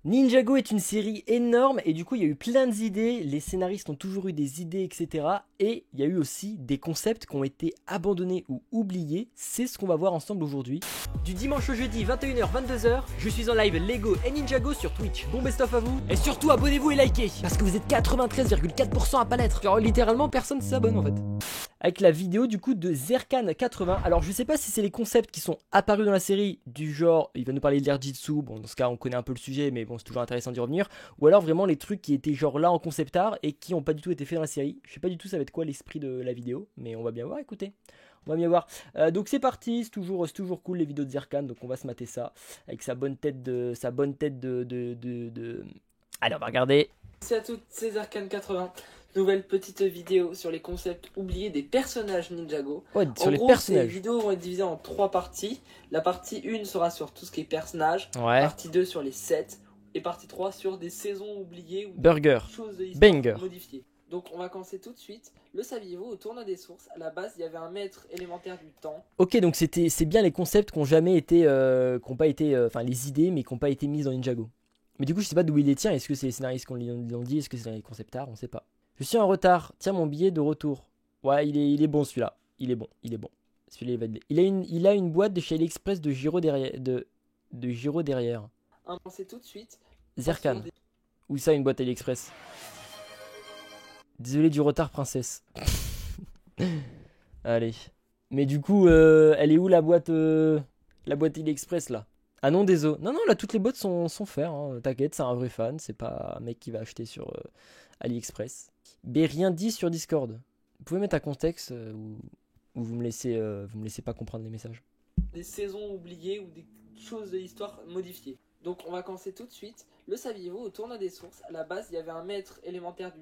Ninjago est une série énorme et du coup il y a eu plein d'idées, les scénaristes ont toujours eu des idées etc. Et il y a eu aussi des concepts qui ont été abandonnés ou oubliés, c'est ce qu'on va voir ensemble aujourd'hui. Du dimanche au jeudi 21h-22h, je suis en live Lego et Ninjago sur Twitch. Bon best of à vous et surtout abonnez-vous et likez parce que vous êtes 93,4% à pas l'être. Genre littéralement personne s'abonne en fait. Avec la vidéo du coup de Zerkan80. Alors je sais pas si c'est les concepts qui sont apparus dans la série du genre, il va nous parler de l'Airjitsu, bon dans ce cas on connaît un peu le sujet mais bon c'est toujours intéressant d'y revenir. Ou alors vraiment les trucs qui étaient genre là en concept art et qui ont pas du tout été faits dans la série. Je sais pas du tout ça va être quoi l'esprit de la vidéo, mais on va bien voir, écoutez. On va bien voir. Donc c'est parti, c'est toujours cool les vidéos de Zerkan, donc on va se mater ça avec sa bonne tête de... Allez on va regarder. Salut à toutes, c'est Zerkan 80. Nouvelle petite vidéo sur les concepts oubliés des personnages Ninjago. Ouais, sur en les gros, personnages. ces vidéos vont être divisées en 3 parties. La partie 1 sera sur tout ce qui est personnages. Ouais. Partie 2 sur les sets. Et partie 3 sur des saisons oubliées ou Burger. des choses de l'histoire Banger. modifiées. Donc on va commencer tout de suite. Le saviez-vous, au tournoi des sources, à la base, il y avait un maître élémentaire du temps. Ok, donc c'est bien les concepts qui n'ont jamais été, qui ont pas été, enfin les idées, mais qui n'ont pas été mises dans Ninjago. Mais du coup, je sais pas d'où il les tient. Est-ce que c'est les scénaristes qui l'ont dit? Est-ce que c'est dans les concept art? On sait pas. Je suis en retard. Tiens mon billet de retour. Ouais, il est bon celui-là. Il est bon. Celui-là, il va être... il a une boîte de chez AliExpress de gyro derrière. De gyro derrière. On va commencer tout de suite. Zerkan. Où ça, une boîte AliExpress? Désolé du retard, princesse. Allez. Mais du coup, elle est où la boîte AliExpress là? Ah non, désolé. Non, là, toutes les boîtes sont faire. Hein. T'inquiète, c'est un vrai fan. C'est pas un mec qui va acheter sur AliExpress. Mais rien dit sur Discord. Vous pouvez mettre un contexte où vous me laissez pas comprendre les messages. Des saisons oubliées ou des choses de l'histoire modifiées. Donc on va commencer tout de suite. Le saviez-vous, au tournoi des sources, à la base, il y avait un maître élémentaire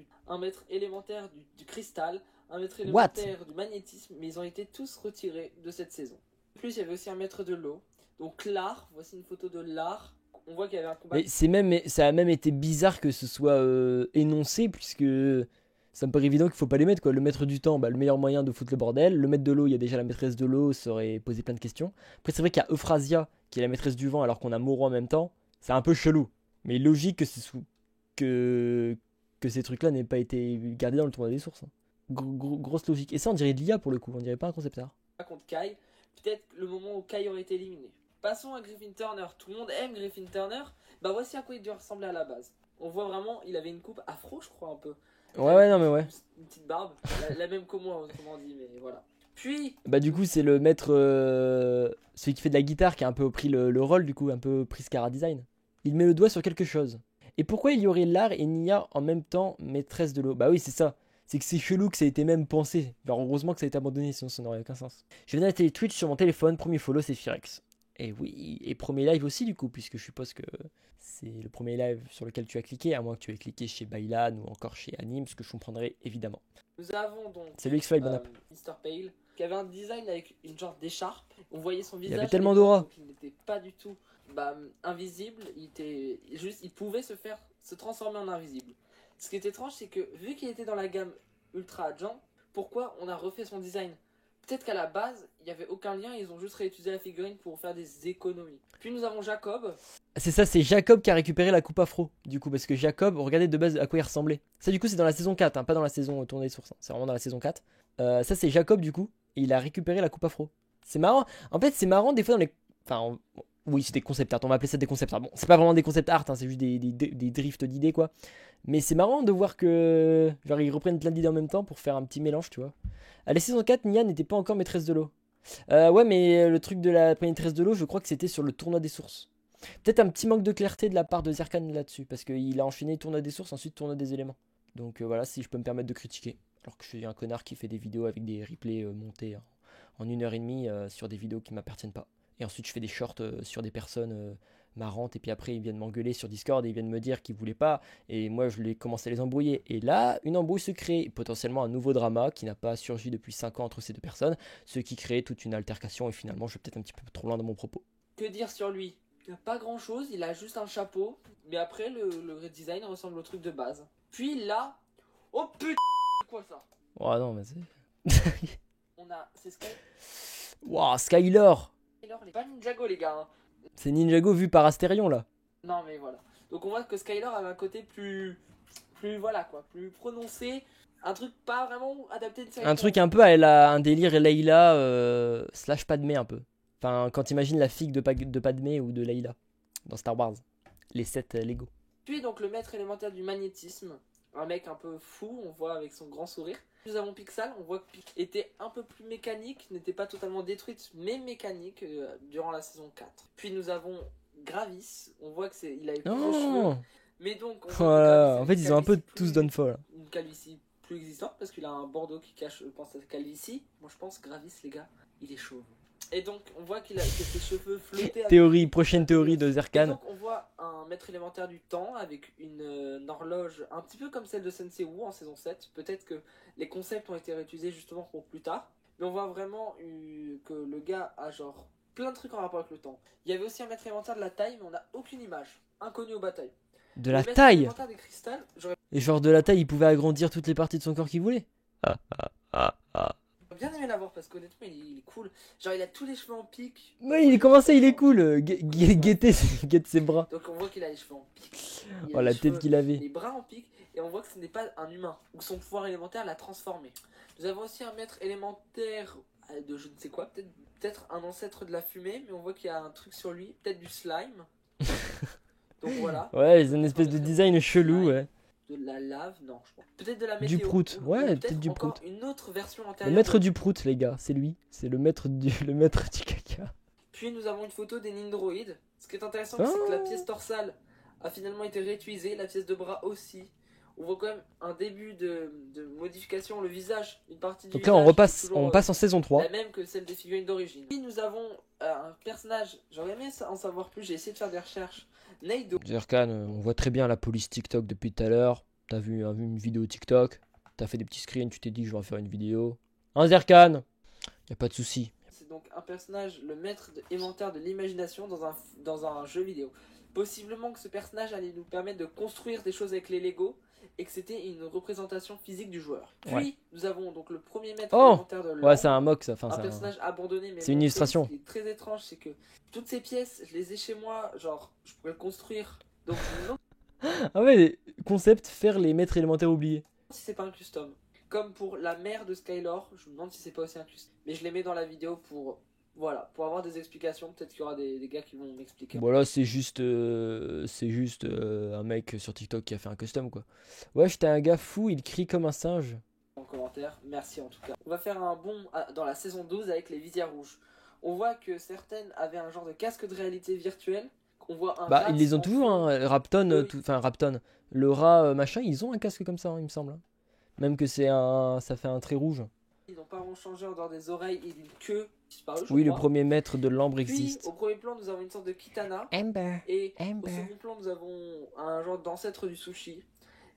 du cristal, un maître élémentaire du magnétisme, mais ils ont été tous retirés de cette saison. En plus, il y avait aussi un maître de l'eau. Donc l'art, voici une photo de l'art. On voit qu'il y avait un combat. Mais ça a même été bizarre que ce soit énoncé, puisque ça me paraît évident qu'il faut pas les mettre quoi. Le maître du temps, bah, le meilleur moyen de foutre le bordel. Le maître de l'eau, il y a déjà la maîtresse de l'eau, ça aurait posé plein de questions. Après c'est vrai qu'il y a Euphrasia qui est la maîtresse du vent alors qu'on a Moro en même temps. C'est un peu chelou. Mais logique que ces trucs-là n'aient pas été gardés dans le tournoi des sources. Hein. Grosse logique. Et ça on dirait de l'IA pour le coup, on dirait pas un concept art. Contre Kai, peut-être le moment où Kai aurait été éliminé. Passons à Griffin Turner. Tout le monde aime Griffin Turner. Bah voici à quoi il doit ressembler à la base. On voit vraiment, il avait une coupe afro, je crois un peu. Ouais, non mais ouais. Une petite barbe, la même que moi, autrement dit, mais voilà. Puis... Bah du coup c'est le maître, celui qui fait de la guitare qui a un peu pris le rôle du coup, un peu pris Scara Design. Il met le doigt sur quelque chose. Et pourquoi il y aurait l'art et Nia en même temps maîtresse de l'eau? Bah oui c'est ça. C'est que c'est chelou que ça a été même pensé. Genre heureusement que ça a été abandonné sinon ça n'aurait aucun sens. Je viens d'installer Twitch sur mon téléphone, premier follow c'est Firex. Et oui, et premier live aussi du coup, puisque je suppose que c'est le premier live sur lequel tu as cliqué, à moins que tu aies cliqué chez Bailan ou encore chez Anime, ce que je comprendrai évidemment. Nous avons donc Salut X-Fly, bon app. Mr. Pale, qui avait un design avec une genre d'écharpe. On voyait son visage. Il y avait tellement d'aura. Il n'était pas du tout invisible, il pouvait se transformer en invisible. Ce qui est étrange, c'est que vu qu'il était dans la gamme Ultra Agent, pourquoi on a refait son design? Peut-être qu'à la base, il n'y avait aucun lien, ils ont juste réutilisé la figurine pour faire des économies. Puis nous avons Jacob. C'est ça, c'est Jacob qui a récupéré la coupe afro, du coup, parce que Jacob, regardez de base à quoi il ressemblait. Ça, du coup, c'est dans la saison 4, hein, pas dans la saison tournée des sources, hein. C'est vraiment dans la saison 4. Ça, c'est Jacob, du coup, et il a récupéré la coupe afro. C'est marrant. En fait, c'est marrant, des fois, dans les... Enfin, oui, c'est des concept art, on va appeler ça des concept art. Bon, c'est pas vraiment des concept art, hein, c'est juste des drifts d'idées, quoi. Mais c'est marrant de voir que... Genre, ils reprennent plein d'idées en même temps pour faire un petit mélange, tu vois. À la saison 4, Nia n'était pas encore maîtresse de l'eau. Ouais, mais le truc de la maîtresse de l'eau, je crois que c'était sur le tournoi des sources. Peut-être un petit manque de clarté de la part de Zerkan là-dessus, parce qu'il a enchaîné tournoi des sources, ensuite tournoi des éléments. Donc voilà, si je peux me permettre de critiquer. Alors que je suis un connard qui fait des vidéos avec des replays montés en 1h30 sur des vidéos qui m'appartiennent pas. Et ensuite je fais des shorts sur des personnes marrantes, et puis après ils viennent m'engueuler sur Discord et ils viennent me dire qu'ils voulaient pas, et moi je les commencé à les embrouiller. Et là, une embrouille se crée, potentiellement un nouveau drama qui n'a pas surgi depuis 5 ans entre ces deux personnes, ce qui crée toute une altercation, et finalement je vais peut-être un petit peu trop loin dans mon propos. Que dire sur lui? Il n'a pas grand chose, il a juste un chapeau, mais après le redesign ressemble au truc de base. Puis là, oh putain, c'est quoi ça? Oh non, mais c'est... C'est Sky. Wow, Skylor. C'est pas Ninjago les gars. Hein. C'est Ninjago vu par Astérion là. Non mais voilà. Donc on voit que Skyler avait un côté voilà quoi, plus prononcé, un truc pas vraiment adapté de série. Un truc un peu, elle a un délire Layla slash Padmé un peu. Enfin, quand t'imagines la fille de Padmé ou de Layla dans Star Wars, les 7 Lego. Puis donc le maître élémentaire du magnétisme, un mec un peu fou, on voit avec son grand sourire. Nous avons Pixel, on voit que Pixel était un peu plus mécanique, n'était pas totalement détruite, mais mécanique durant la saison 4. Puis nous avons Gravis, on voit que il a eu plus de cheveux. Mais donc, on voit Voilà. En fait, ils ont un peu tous downfall. Une calvitie plus existante parce qu'il a un bandeau qui cache, je pense, sa calvitie. Moi, je pense Gravis, les gars, il est chauve. Et donc, on voit que ses cheveux flottaient. Prochaine théorie de Zerkan. Et donc, on voit un maître élémentaire du temps avec une horloge un petit peu comme celle de Sensei Wu en saison 7. Peut-être que les concepts ont été réutilisés justement pour plus tard. Mais on voit vraiment que le gars a genre plein de trucs en rapport avec le temps. Il y avait aussi un maître élémentaire de la taille, mais on n'a aucune image. Inconnu aux batailles. De la taille des cristals, et genre de la taille, il pouvait agrandir toutes les parties de son corps qu'il voulait. J'aurais bien aimé l'avoir parce qu'honnêtement il est cool. Genre il a tous les cheveux en pique. Ouais, il est commencé, il est cool. Guettez ses bras. Donc on voit qu'il a les cheveux en pique. Oh la tête qu'il avait. Les bras en pique. Et on voit que ce n'est pas un humain. Ou son pouvoir élémentaire l'a transformé. Nous avons aussi un maître élémentaire de je ne sais quoi. Peut-être un ancêtre de la fumée. Mais on voit qu'il y a un truc sur lui. Peut-être du slime. Donc voilà. Ouais, c'est une espèce de design chelou, ouais. De la lave, non, je pense. Peut-être de la météo. Du prout, ouais, peut-être du prout. Une autre version antérieure. Le maître du prout, les gars, c'est lui. C'est le maître du caca. Puis nous avons une photo des Nindroids. Ce qui est intéressant, c'est que la pièce dorsale a finalement été réutilisée, la pièce de bras aussi. On voit quand même un début de modification, le visage, une partie du visage. Donc là, on passe en saison 3. La même que celle des figurines d'origine. Puis nous avons un personnage, j'aurais aimé en savoir plus, j'ai essayé de faire des recherches. Neido. Zerkan, on voit très bien la police TikTok depuis tout à l'heure. T'as vu une vidéo TikTok, t'as fait des petits screens, tu t'es dit je vais en faire une vidéo. Hein Zerkan, y a pas de souci. C'est donc un personnage, le maître élémentaire de l'imagination dans un jeu vidéo. Possiblement que ce personnage allait nous permettre de construire des choses avec les Lego et que c'était une représentation physique du joueur. Puis nous avons donc le premier maître élémentaire de l'ordre. Ouais, c'est un mock ça. Enfin, un personnage abandonné, mais c'est une illustration. Ce qui est très étrange, c'est que toutes ces pièces, je les ai chez moi, genre je pourrais le construire. Donc non. Ah ouais, concept, faire les maîtres élémentaires oubliés. Si c'est pas un custom. Comme pour la mère de Skylor, je me demande si c'est pas aussi un custom. Mais je les mets dans la vidéo pour avoir des explications. Peut-être qu'il y aura des gars qui vont m'expliquer. Bon là c'est juste un mec sur TikTok qui a fait un custom quoi. Ouais, j'étais un gars fou, il crie comme un singe. En commentaire, merci en tout cas. On va faire un bond dans la saison 12 avec les visières rouges. On voit que certaines avaient un genre de casque de réalité virtuelle. On voit ils les ont toujours, hein. Rapton, Rapton, le rat machin, ils ont un casque comme ça, hein, il me semble. Même que ça fait un trait rouge. Ils n'ont pas vraiment changé en dehors des oreilles et d'une queue disparue. Oui, le premier maître de l'ambre existe. Au premier plan, nous avons une sorte de kitana. Amber. Et au second plan, nous avons un genre d'ancêtre du sushi.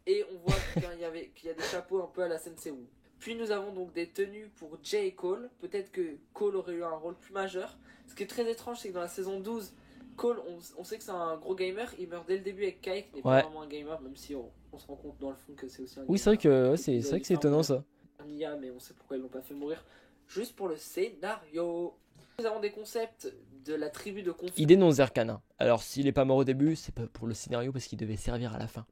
Et on voit qu'il y a des chapeaux un peu à la Sensei Wu. Puis nous avons donc des tenues pour Jay et Cole. Peut-être que Cole aurait eu un rôle plus majeur. Ce qui est très étrange, c'est que dans la saison 12, Cole, on sait que c'est un gros gamer. Il meurt dès le début avec Kai, qui n'est pas vraiment un gamer, même si on se rend compte dans le fond que c'est aussi un gamer. Oui, c'est vrai que c'est étonnant ça. Un IA, mais on sait pourquoi ils l'ont pas fait mourir. Juste pour le scénario. Nous avons des concepts de la tribu de Confucius. Il dénonce Zerkan. Alors s'il est pas mort au début, c'est pas pour le scénario parce qu'il devait servir à la fin.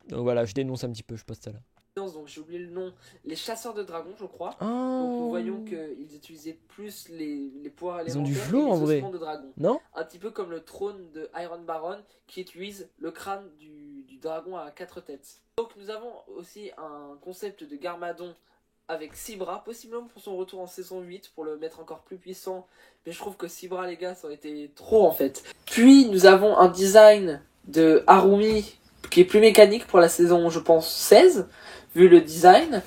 Donc voilà, je dénonce un petit peu, je poste ça là. Donc j'ai oublié le nom, les chasseurs de dragons je crois. Oh. Donc nous voyons qu'ils utilisaient plus les pouvoirs élémentaires. Ils ont du flow en vrai. De dragon. Non. Un petit peu comme le trône de Iron Baron qui utilise le crâne du dragon à 4 têtes. Donc nous avons aussi un concept de Garmadon avec 6 bras, possiblement pour son retour en saison 8 pour le mettre encore plus puissant. Mais je trouve que 6 bras les gars ça aurait été trop en fait. Puis nous avons un design de Harumi qui est plus mécanique pour la saison je pense 16. Vu le design,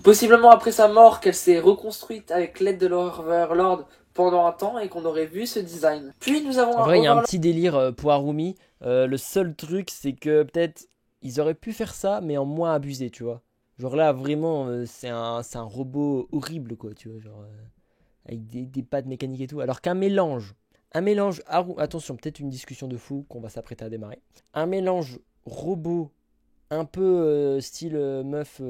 possiblement après sa mort qu'elle s'est reconstruite avec l'aide de l'Overlord pendant un temps et qu'on aurait vu ce design. Puis nous avons en vrai il y a un petit délire pour Harumi, le seul truc c'est que peut-être ils auraient pu faire ça mais en moins abusé tu vois. Genre là vraiment c'est un robot horrible quoi tu vois, genre avec des pattes mécaniques et tout. Alors qu'un mélange attention peut-être une discussion de fou qu'on va s'apprêter à démarrer. Un mélange robot un peu style meuf,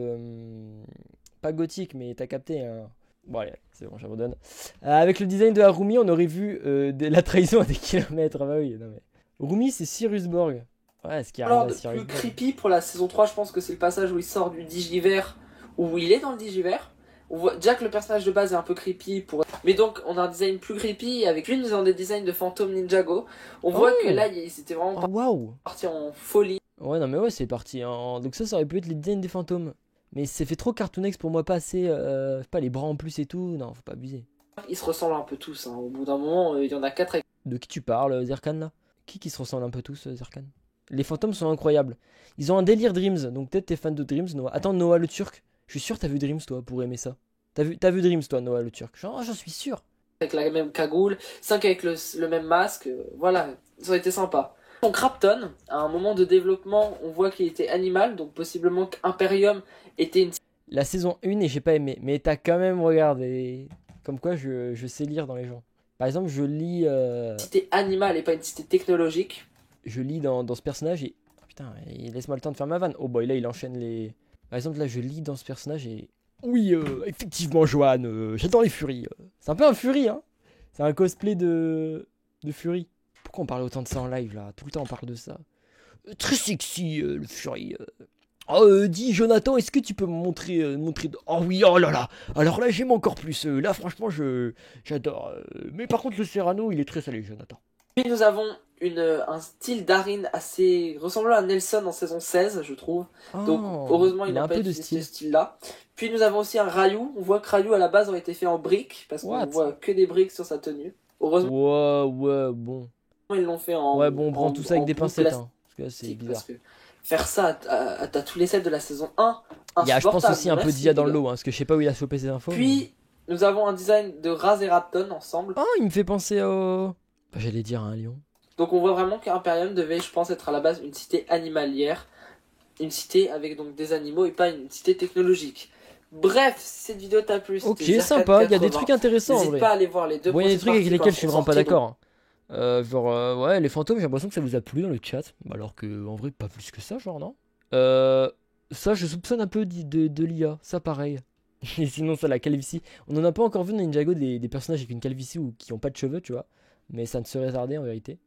pas gothique, mais t'as capté. Hein. Bon, allez, c'est bon, j'abandonne. Avec le design de Harumi, on aurait vu la trahison à des kilomètres. Ah bah oui, non mais. Rumi, c'est Cyrus Borg. Ouais, ce qui arrive Alors, à de Cyrus plus Black. creepy pour la saison 3, je pense que c'est le passage où il sort du digiverse, où il est dans le digiverse. On voit déjà que le personnage de base est un peu creepy, mais donc on a un design plus creepy. Avec lui, nous avons des designs de fantôme Ninjago. On voit que là, c'était vraiment Oh waouh! parti en folie. Ouais, non, mais ouais, c'est parti. Donc, ça aurait pu être les designs des fantômes. Mais c'est fait trop cartoonex pour moi, pas assez. Je sais pas, les bras en plus et tout. Non, faut pas abuser. Ils se ressemblent un peu tous. Hein. Au bout d'un moment, il y en a 4 avec De qui tu parles, Zerkan là? Qui se ressemble un peu tous, Zerkan? Les fantômes sont incroyables. Ils ont un délire Dreams, donc peut-être t'es fan de Dreams, Noah. Attends, Noah le Turc. Je suis sûr t'as vu Dreams toi pour aimer ça. T'as vu Dreams toi, Noah le Turc. J'en suis sûr. la même cagoule, 5 avec le même masque. Voilà, ça aurait été sympa. Donc Rapton, à un moment de développement, on voit qu'il était animal, donc possiblement qu'Imperium était une La saison 1 et j'ai pas aimé. Mais t'as quand même regardé. Comme quoi je sais lire dans les gens. Par exemple, cité animale et pas une cité technologique. je lis dans ce personnage et. Oh, putain, laisse-moi le temps de faire ma vanne. Oh boy, là il enchaîne les. Par exemple, là je lis dans ce personnage et. Oui, effectivement, Johan, j'adore les Furies. C'est un peu un Fury, hein. C'est un cosplay de Fury. Pourquoi on parle autant de ça en live là? Tout le temps on parle de ça. Très sexy, le Fury. Oh, dis Jonathan, est-ce que tu peux me montrer. Oh oui, oh là là. Alors là, j'aime encore plus. Là, franchement, j'adore. Mais par contre, le Serrano, il est très salé, Jonathan. Puis nous avons un style d'Arin assez ressemblant à Nelson en saison 16, je trouve. Donc heureusement, il a n'a un pas peu de utilisé style. ce style-là. Puis nous avons aussi un Ryu. On voit que Ryu à la base aurait été fait en briques, parce qu'on What? voit que des briques sur sa tenue. Heureusement, Ouais, bon. ils l'ont fait en. Ouais, bon, on prend tout ça avec des bout pincettes, plastique, hein. Parce que là, c'est bizarre. parce que faire ça à tous les sets de la saison 1, Il y a, je pense, aussi un peu Merci, d'IA dans les le gars. lot, hein, parce que je sais pas où il a chopé ces infos. Puis nous avons un design de Raz et Rapton ensemble. Ah, il me fait penser au. Bah, j'allais dire à un lion. Donc on voit vraiment qu'Imperium devait, je pense, être à la base une cité animalière, une cité avec donc des animaux et pas une cité technologique. Bref, si cette vidéo t'a plu, Ok, c'était sympa, il y a des 80. trucs intéressants en N'hésite vrai. pas à aller voir les deux Bon, il y a des premières trucs avec parties lesquels je quand suis elles vraiment sont pas sorties, d'accord. Ouais, les fantômes, j'ai l'impression que ça vous a plu dans le chat. Alors que, en vrai, pas plus que ça, genre, non? Ça, je soupçonne un peu de l'IA, ça pareil. Et sinon, ça, la calvitie. On en a pas encore vu dans Ninjago des personnages avec une calvitie ou qui ont pas de cheveux, tu vois. Mais ça ne serait tardé en vérité.